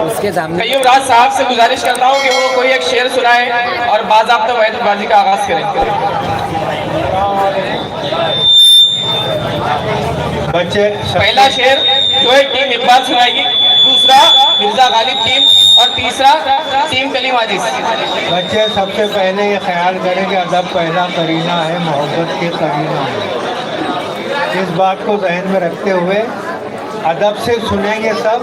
उसके सामने कयूम राज साहब से गुजारिश करता हूँ कि वो कोई एक शेर सुनाए और बाज़ाब्ता बैतुलबाजी का आगाज करें। बच्चे पहला शेर जो है टीम इकबाल सुनाएगी, दूसरा मिर्जा गालिब टीम और तीसरा टीम कलीम आजिज। बच्चे सबसे पहले ये ख्याल करें कि अदब पहला करीना है, मोहब्बत के करीना है। इस बात को जहन में रखते हुए अदब से सुनेंगे सब,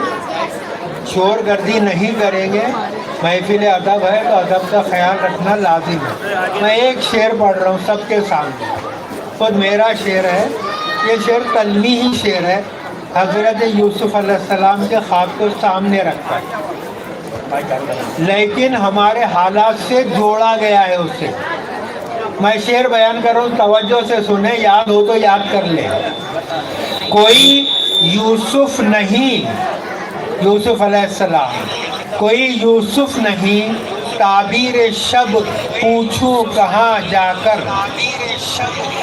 शोरगर्दी नहीं करेंगे। महफिल अदब है तो अदब का ख्याल रखना लाजिम है। मैं एक शेर पढ़ रहा हूँ सबके सामने, खुद मेरा शेर है। ये शेर कलमी ही शेर है, हज़रत यूसुफ अलैहिस्सलाम के ख्वाब को सामने रखता है, लेकिन हमारे हालात से जोड़ा गया है उससे। मैं शेर बयान करूँ, तवज्जो से सुने, याद हो तो याद कर ले। कोई यूसुफ नहीं, यूसुफ अलैहिस्सलाम, कोई यूसुफ नहीं, ताबीर शब पूछूं कहाँ जाकर।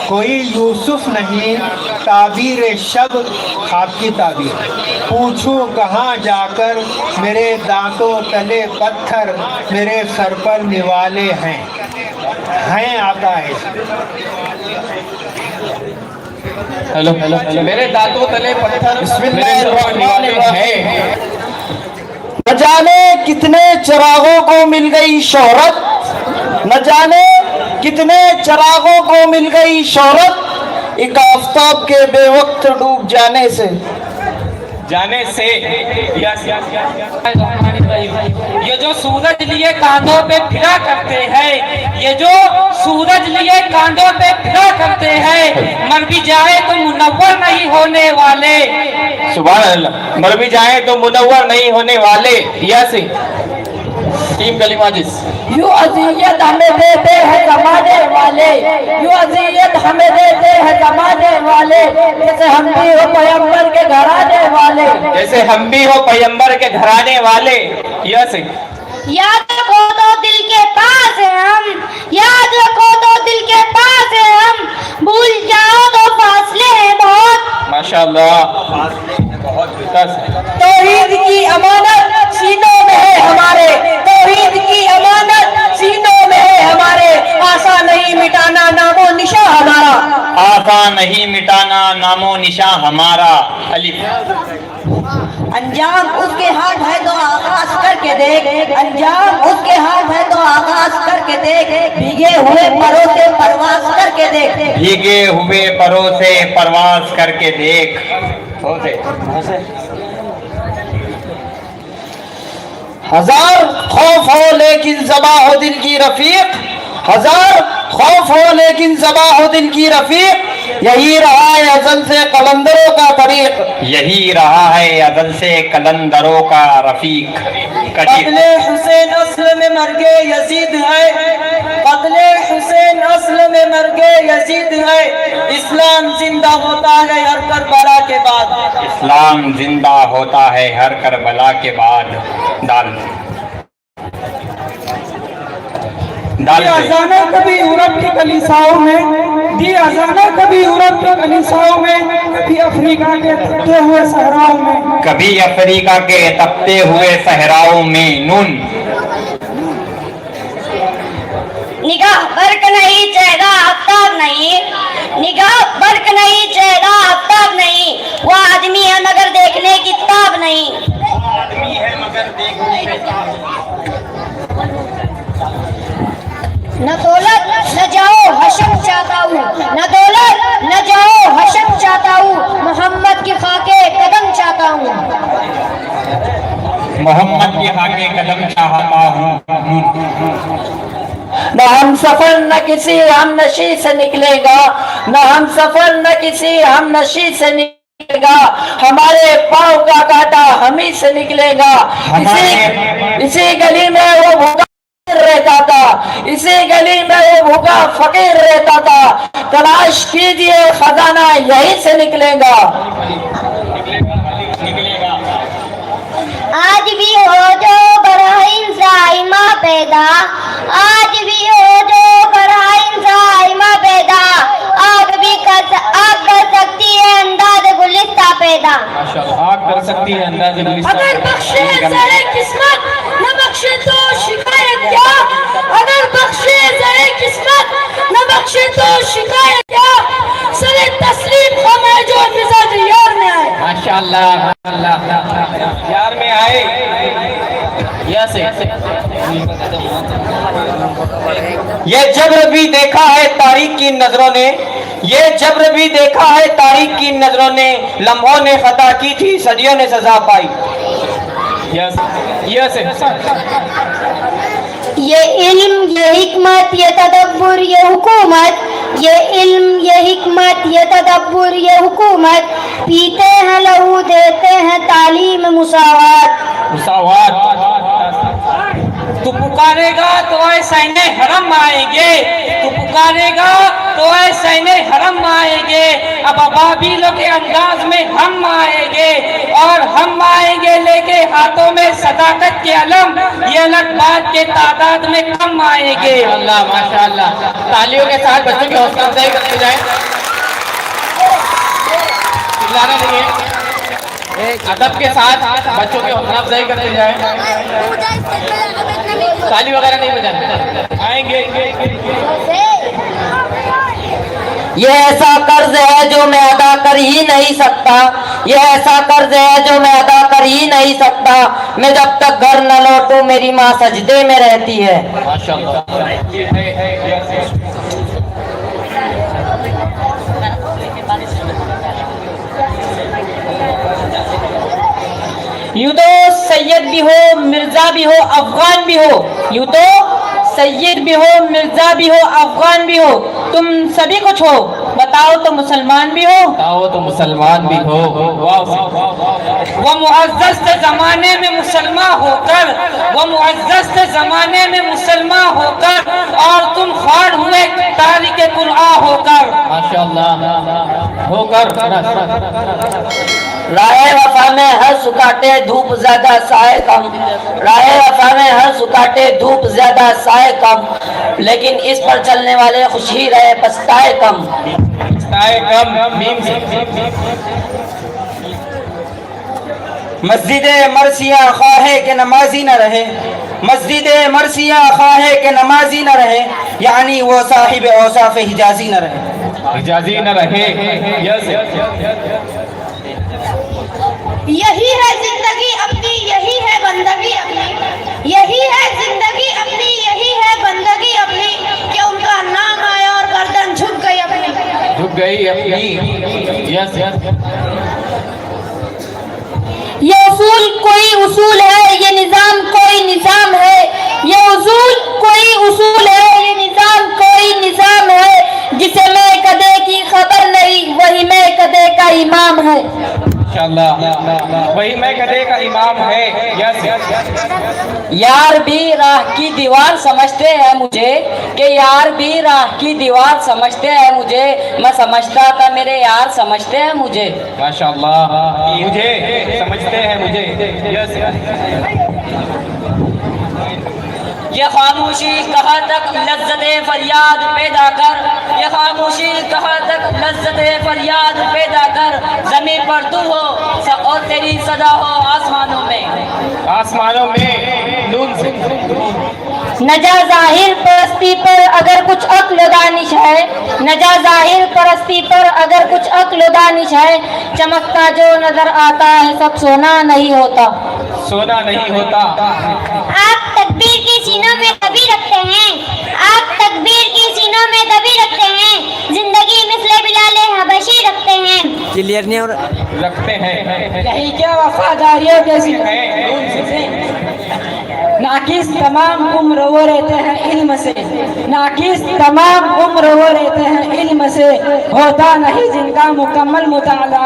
कोई यूसुफ नहीं, ताबीर शब, ख्वाब की ताबीर, पूछूं कहाँ जाकर। मेरे दांतों तले पत्थर, मेरे सर पर निवाले हैं आता है। हेलो हेलो हेलो, मेरे दांतों तले पत्थर, मेरे सर पर निवाले हैं। न जाने कितने चिरागों को मिल गई शोहरत, न जाने कितने चिरागों को मिल गई शोहरत, एक आफताब के बेवक्त डूब जाने से। ये जो सूरज लिए कांधों पे फिरा करते हैं, ये जो सूरज लिए कांधों पे फिरा करते हैं, मर भी जाए तो मुनव्वर नहीं होने वाले। सुभान अल्लाह, मर भी जाए तो मुनव्वर नहीं होने वाले। यासी टीम कलीम आजिज। यूं अज़ियत हमें देते हैं जमाने वाले, यूं अज़ियत हमें देते हैं जमाने वाले, जैसे हम भी हो पैगंबर के घराने वाले, जैसे हम भी हो पैगंबर के घराने वाले। यासी याद रखो तो दिल के पास है हम, याद रखो तो दिल के पास है हम, भूल जाओ तो फासले हैं बहुत। माशाअल्लाह, बहुत विकास। तौहीद की अमानत सीनों में है हमारे, तौहीद की अमानत सीनों में है हमारे, आशा नहीं मिटाना नामो निशा हमारा, आशा नहीं मिटाना नामो निशा हमारा। अलिफ अंजाम उसके हाथ है तो आगाज करके देख, अंजाम उसके हाथ है तो आगाज करके देख, भीगे हुए परों से परवास करके देख, भीगे हुए परों से परवास करके देख। हजार खौफ हो लेकिन ज़बा हो दिल की रफीक, हजार खौफ हो लेकिन ज़बा हो दिल की रफीक, यही रहा है अज़ल से कलंदरों का तरीक, यही रहा है अज़ल से कलंदरों का रफीक। कत्ले हुसैन अस्ल में मर्गे यजीद है, कत्ले हुसैन अस्ल में मर्गे यजीद है, इस्लाम जिंदा होता है हर करबला के बाद, इस्लाम जिंदा होता है हर करबला के बाद। दाल दी अजाना कभी यूरोप की कलीसियाओं में, दी अजाना कभी यूरोप की कलीसियाओं में, कभी अफ्रीका के तपते हुए सहराओं में, कभी अफ्रीका के तपते हुए सहराओं में। नून निगाह बर्क नहीं चेहरा आफ्ताब नहीं, निगाह बर्क नहीं चेहरा आफ्ताब नहीं, वो आदमी है मगर देखने की ताब नहीं, आदमी है मगर देखने की ताब। न दौलत न जाओ हशम चाहता हूँ, न दौलत न जाओ हशम चाहता हूँ, मोहम्मद की खाके कदम चाहता हूँ, मोहम्मद की खाके कदम चाहता हूँ। न हम सफर न किसी हम नशी से निकलेगा, न हम सफर न किसी हम नशी से निकलेगा, हमारे पाँव का कांटा हम ही से निकलेगा, इसी गली में वो भूखा रहता था, इसी गली में वो भूखा फकीर रहता था, तलाश कीजिए खजाना यहीं से निकलेगा। आज भी हो जो बराइन साइमा पैदा, आज भी हो जो बराइन साइमा पैदा, आग कर सकती है अंदाज गुलिस्ता पैदा, आग कर सकती है अंदाज गुलिस्ता। अगर बख्शे सरे किसी माशाअल्लाह यार में आए यस ये जब्र भी देखा है तारीख की नजरों ने, ये जब्र भी देखा है तारीख की नजरों ने, लम्हों ने खता की थी सदियों ने सजा पाई। यस यस ये इल्म, ये हिकमत, ये तदब्बुर, ये हुकूमत, ये इल्म, ये हिकमत, ये तदब्बुर, ये हुकूमत, पीते हैं लहू, देते हैं तालीम मुसावात। मुसावात तू पुकारेगा तो ऐ सैने हरम आएंगे, तू पुकारेगा तो ऐ सैने हरम आएंगे। अब अबाबीलों के अंदाज में हम आएंगे, और हम आएंगे लेके हाथों में सदाकत के अलम, ये अलग के तादाद में कम आएंगे। अल्लाह माशाअल्लाह, तालियों के साथ बच्चों की हौसला अफजाई करते जाए। चिल्लाना नहीं है, अदब के साथ बच्चों की हौसला अफजाई करते जाए। ताली वगैरह नहीं बजाते, आएंगे। ये ऐसा कर्ज है जो मैं अदा कर ही नहीं सकता, ये ऐसा कर्ज है जो मैं अदा कर ही नहीं सकता। मैं जब तक घर न लौटूं मेरी माँ सजदे में रहती है। माशाअल्लाह यूं तो सैयद भी हो, मिर्जा भी हो, अफगान भी हो, यूं तो सैयद भी हो, मिर्जा भी हो, अफगान भी हो, तुम सभी कुछ हो, बताओ तो मुसलमान भी हो। बताओ तो मुसलमान भी हो। वो मुअज़्ज़ज़ ज़माने में मुसलमान होकर, वो मुअज़्ज़ज़ ज़माने में मुसलमान होकर, और तुम खाड़ हुए तारीक़े कुरआन होकर। माशाअल्लाह होकर राहे वफा में हर सुकाटे धूप ज्यादा साए कम, राहे वफा में हर सुकाटे धूप ज्यादा साए कम, लेकिन इस पर चलने वाले खुशी रहे पछताए कम। पछताए कम मस्जिद मरसिया ख्वाहे के नमाजी न रहे, मस्जिद मरसिया ख्वाहे के नमाजी न रहे, यानी वो साहिब औसाफ हिजाजी न रहे। हिजाजी न रहे। यस यही है जिंदगी अपनी, यही है बंदगी अपनी, यही है जिंदगी अपनी, यही है बंदगी अपनी, कि उनका नाम आया और गर्दन झुक गई अपनी, झुक गई अपनी। यस ये उसूल कोई उसूल है, ये निजाम कोई निजाम है, ये उसूल कोई उसूल है, ये निजाम कोई निजाम है, जिसे मैं कदे की खबर नहीं वही मैं कदे का इमाम है। माशाअल्लाह वही मैं कदे का इमाम है। यस यार भी राह की दीवार समझते हैं मुझे, कि यार भी राह की दीवार समझते हैं मुझे, मैं समझता था मेरे यार समझते हैं मुझे। माशाअल्लाह मुझे समझते हैं मुझे। यस ये खामोशी कहाँ तक लज्जते फरियाद पैदा कर, ये खामोशी कहाँ तक लज्जते फरियाद पैदा कर, जमीन पर तू हो और तेरी सदा हो आसमानों में। आसमानों में नून से नजा जाहिर परस्ती पर अगर कुछ अक्ल दानिश है, नजा जाहिर परस्ती पर अगर कुछ अक्ल दानिश है, चमकता जो नजर आता है सब सोना नहीं होता। सोना नहीं होता। आप तकबीर की सीनों में दबी रखते हैं, आप तकबीर की सीनों में दबी रखते हैं, जिंदगी मिसले बिलाले हबशी रखते हैं। क्लियर नहीं हो रहा। रखते हैं। यही क्या वफादारियों जैसी नाकिस तमाम उम्र वो रहते हैं इल्म से, नाकिस तमाम उम्र वो रहते हैं इल्म से, होता नहीं जिनका मुकम्मल मुताला।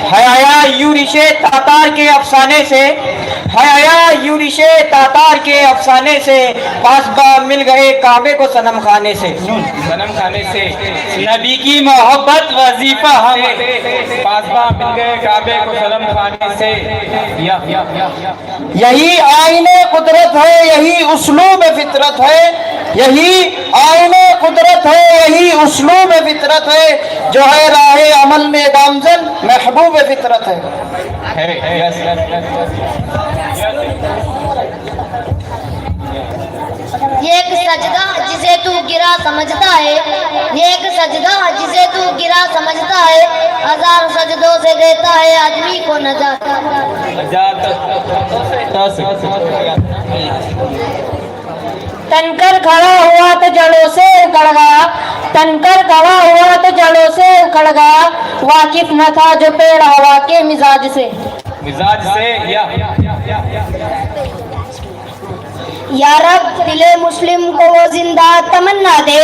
हया यूरिशे तातार के अफसाने से, हया यूरिशे तातार के अफसाने से, पासबा मिल गए काबे को सनम खाने से। सनम खाने से नबी की मोहब्बत वजीफा हम, पासबा मिल गए काबे को सनम खाने से। यही आईने कुदरत है, यही उस्लूब फितरत है, यही आईने कुदरत है, यही उस्लूब फितरत है, जो है राहे अमल में गामजन महबूब फितरत है। यस ये एक सजदा जिसे तू गिरा समझता है, ये एक सजदा जिसे तू गिरा समझता है, हजार सजदों से देता है आदमी को नजात। तनकर खड़ा हुआ तो जड़ों से उखड़ गया, तनकर खड़ा हुआ तो जड़ों से उखड़ गया, वाकिफ न था जो पेड़ हवा के मिजाज से। या रब दिले मुस्लिम को वो जिंदा तमन्ना दे,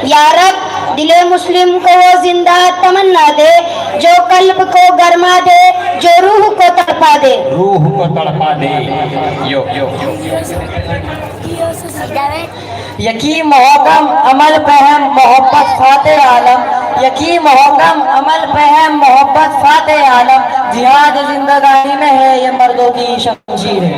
या रब दिले मुस्लिम को वो जिंदा तमन्ना दे, जो कल्ब को गरमा दे, जो रूह को तड़पा दे। यकी मोहकम अमल पहम मोहब्बत फाते आलम, यकी मोहकम अमल पहम मोहब्बत फाते आलम, जिहाद जिंदगानी में है ये मर्दों की शमशीर है।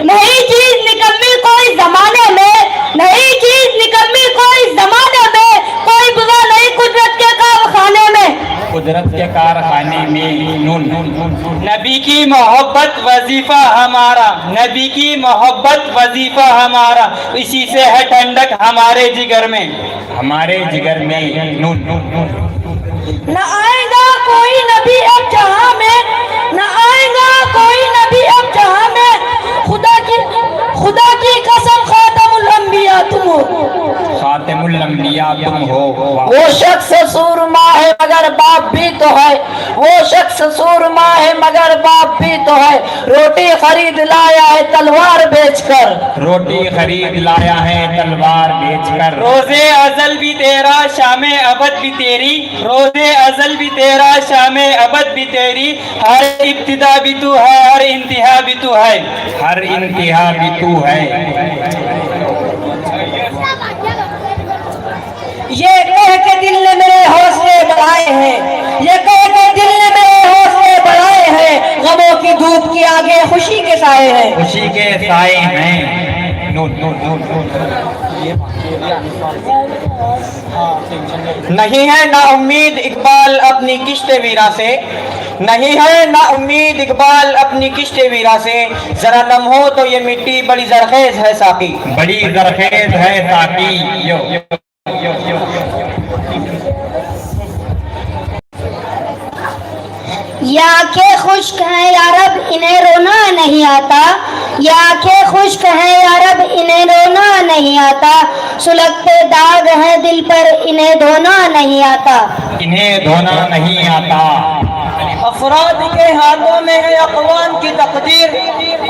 नई चीज निकम्मी कोई जमाने में, नई चीज निकम्मी कोई जमाने में, कोई बुरा नहीं कुदरत के कारखाने में, कुदरत के कारखाने में। नबी की मोहब्बत वजीफा हमारा, नबी की मोहब्बत वजीफा हमारा, इसी से है ठंडक हमारे जिगर में, हमारे जिगर में। न आएगा कोई नबी अब जहां में, न आएगा कोई नबी अब जहां में, खुदा की कसम खातमुल अंबिया तुम हो, खातिमुल अंबिया तुम हो। वो शख्स सूरमा है मगर बाप भी तो है, वो शख्स सूरमा है मगर बाप भी तो है, रोटी खरीद लाया है तलवार बेचकर, रोटी खरीद लाया है तलवार बेचकर। रोजे अजल भी तेरा शामे अबद भी तेरी, रोजे अजल भी तेरा शामे अबद भी तेरी, हर इब्तिदा भी तू है, हर इंतहा भी तू है, हर इंतहा भी तू है। ये कह के दिल ने मेरे हौसले बढ़ाए हैं, ये कह के दिल ने मेरे हौसले बढ़ाए हैं, गमों की धूप के आगे खुशी के साए हैं, खुशी के साए हैं। नहीं है ना उम्मीद इकबाल अपनी किश्ते वीरा से, नहीं है ना उम्मीद इकबाल अपनी किश्ते वीरा से, जरा नम हो तो ये मिट्टी बड़ी जरखेज है साकी, बड़ी जरखेज है साकी। यो ये आंखें खुश्क हैं या रब इन्हें रोना नहीं आता, ये आंखें खुश्क हैं या रब इन्हें रोना नहीं आता, सुलगते दाग हैं दिल पर इन्हें धोना नहीं आता, इन्हें धोना नहीं आता। अफराद के हाथों में है अक़वाम की तकदीर,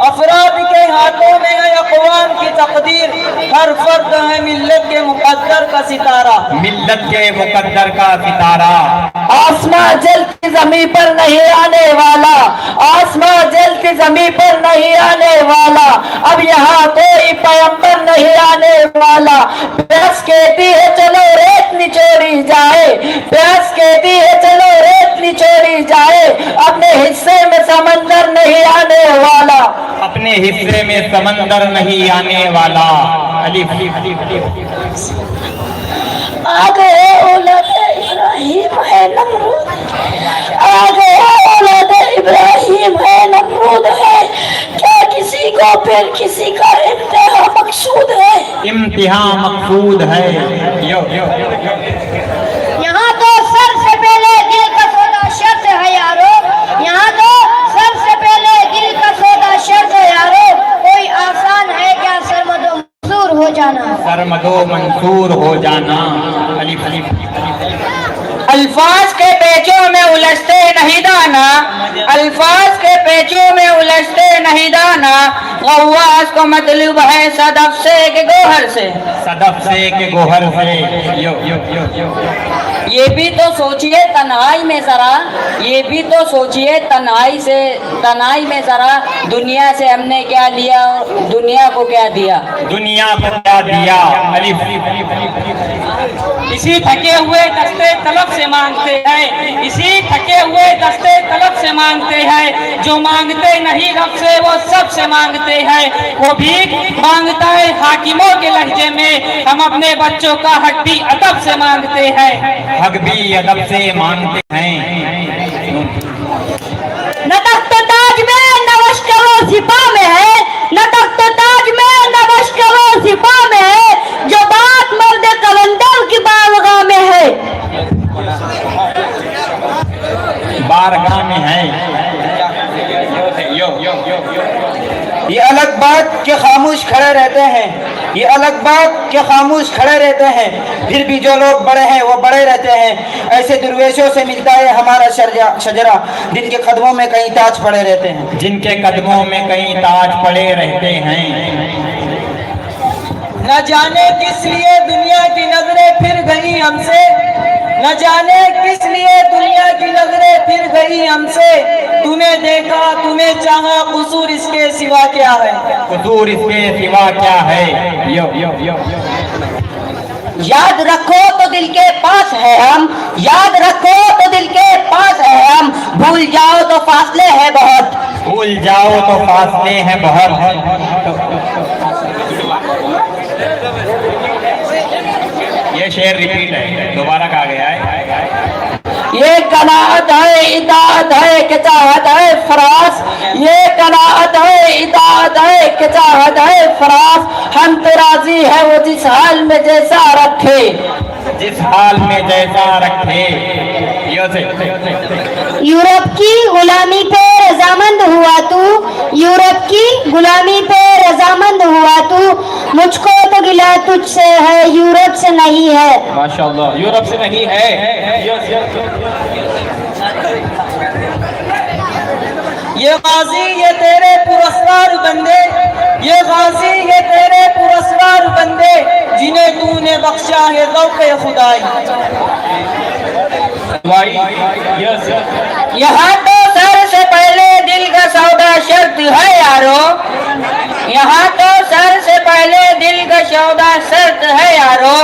अफराद के हाथों में है अक़वाम की तकदीर, हर फर्द है मिल्लत के मुक़द्दर का सितारा, मिल्लत के मुकद्दर का सितारा। आसमां जलती जमीन पर नहीं आने वाला, आसमां जलती जमीन पर नहीं आने वाला, अब यहाँ कोई पैगंबर नहीं आने वाला, प्यास कहती है चलो रेत निचोड़ी जाए, प्यास कहती है चलो रेत निचोड़ी जाए, अपने हिस्से में समंदर नहीं आने वाला, अपने हिस्से में समंदर नहीं आने वाला। अलिफ अलिफ अलिफ अलिफ। आ गए औलाद इब्राहिम है नमरूद, आ गया औलाद इब्राहिम है नमरूद है, क्या किसी को फिर किसी का इम्तिहान मकसूद है, इम्तिहान मकसूद है। यो यो यहाँ तो सबसे पहले दिल का सौदा शर्त है यारो, यहाँ तो सबसे पहले दिल का सौदा शर्त है यारो, कोई आसान है क्या सरमदो मंसूर हो जाना, सरमदो मंसूर हो जाना। अलिफ अलिफ अलिफ। अल्फाज के पेचों में उलझते नहीं दाना, अल्फाज के पेचों में उलझते नहीं दाना, गव्वास को मतलब है सदफ से के गोहर से, सदफ से के गोहर से। यो यो यो यो। ये भी तो सोचिए तन्हाई में जरा, ये भी तो सोचिए तन्हाई में जरा, दुनिया से हमने क्या लिया और दुनिया को क्या दिया, दुनिया को क्या दिया। अलिफ अलिफ अलिफ अलिफ। इसी थके हुए दस्ते तलब से मांगते हैं, इसी थके हुए दस्ते तलब से मांगते हैं, जो मांगते नहीं रब से वो सब से मांगते हैं, वो भीख मांगता है हाकिमों के लहजे में, हम अपने बच्चों का हक भी अदब से मांगते हैं, हक भी अदब से मांगते हैं। न तख्त ताज में न वश्क सिपा में है, न तख्त ताज में न मशकवा सिपा में है, जो बात मर्द कलंदर की बारगाह में है। बारगाह में है। ये अलग बात के खामोश खड़े रहते हैं, ये अलग बात के खामोश खड़े रहते हैं, फिर भी जो लोग बड़े हैं वो बड़े रहते हैं। ऐसे दुर्वेशों से मिलता है हमारा शजरा, जिनके कदमों में कहीं ताज पड़े रहते हैं, जिनके कदमों में कहीं ताज पड़े रहते हैं। न जाने किस लिए दुनिया की नजरें फिर गई हमसे, न जाने किस लिए दुनिया की नजरें फिर गई हमसे। तुम्हें देखा तुम्हें चाहा, कसूर इसके सिवा क्या है, कसूर इसके सिवा क्या है। यो यो यो याद रखो तो दिल के पास है हम, याद रखो तो दिल के पास है हम, भूल जाओ तो फासले है बहुत, भूल जाओ तो फासले हैं बहुत। ये शेर रिपीट है, दोबारा कहा गया है। ये कनाअत है इताअत है कि चाहत है फरास, ये कनाअत है इताअत है कि चाहत है फरास। हम तो राजी है वो जिस हाल में जैसा रखे, जिस हाल में जैसा रखे। यूरोप की गुलामी पे रजामंद हुआ तू, यूरोप की गुलामी पे रजामंद हुआ तू, मुझको तो गिला तुझसे है यूरोप से नहीं है। माशाअल्लाह, यूरोप से नहीं है। ये गाजी ये तेरे पुरस्कार बंदे, ये गाजी ये तेरे पुरस्कार बंदे, जिन्हें तूने बख्शा है ज़ौक़-ए खुदाई। यहाँ तो सर से पहले दिल का सौदा शर्त है यारो, यहाँ तो सर से पहले दिल का सौदा शर्त है यारो।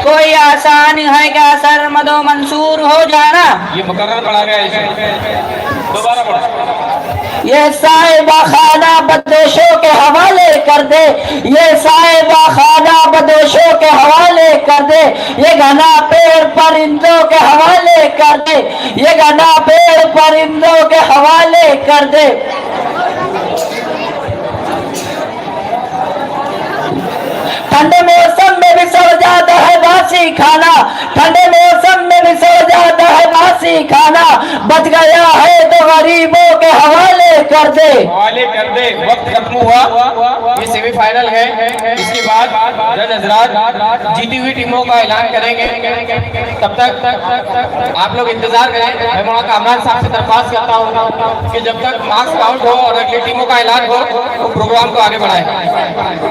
कोई आसान है क्या सर मदो मंसूर हो जाना। ये मुकर्रर पढ़ा गया है, दोबारा पढ़ा। ये साहिबा खाना बदोशों के हवाले कर दे, ये साहिबा खाना बदोशों के हवाले कर दे, ये घना पेड़ परिंदों के हवाले कर दे, ये घना पेड़ परिंदों के हवाले कर दे। ठंडे मौसम में भी सड़ जाता है बासी खाना, ठंडे मौसम में भी सड़ जाता है बासी खाना। बच गया है तो गरीबों के हवाले कर दे, हवाले कर दे। वक्त खत्म हुआ, ये सेमीफाइनल है। इसके बाद जज हजरात जीती हुई टीमों का ऐलान करेंगे। तब तक आप लोग इंतजार करें। मैं मौलाना कामरान साहब से दरख्वास्त करता हूँ कि जब तक मार्क्स काउंट हो और अगली टीमों का ऐलान हो तो प्रोग्राम को आगे बढ़ाएं।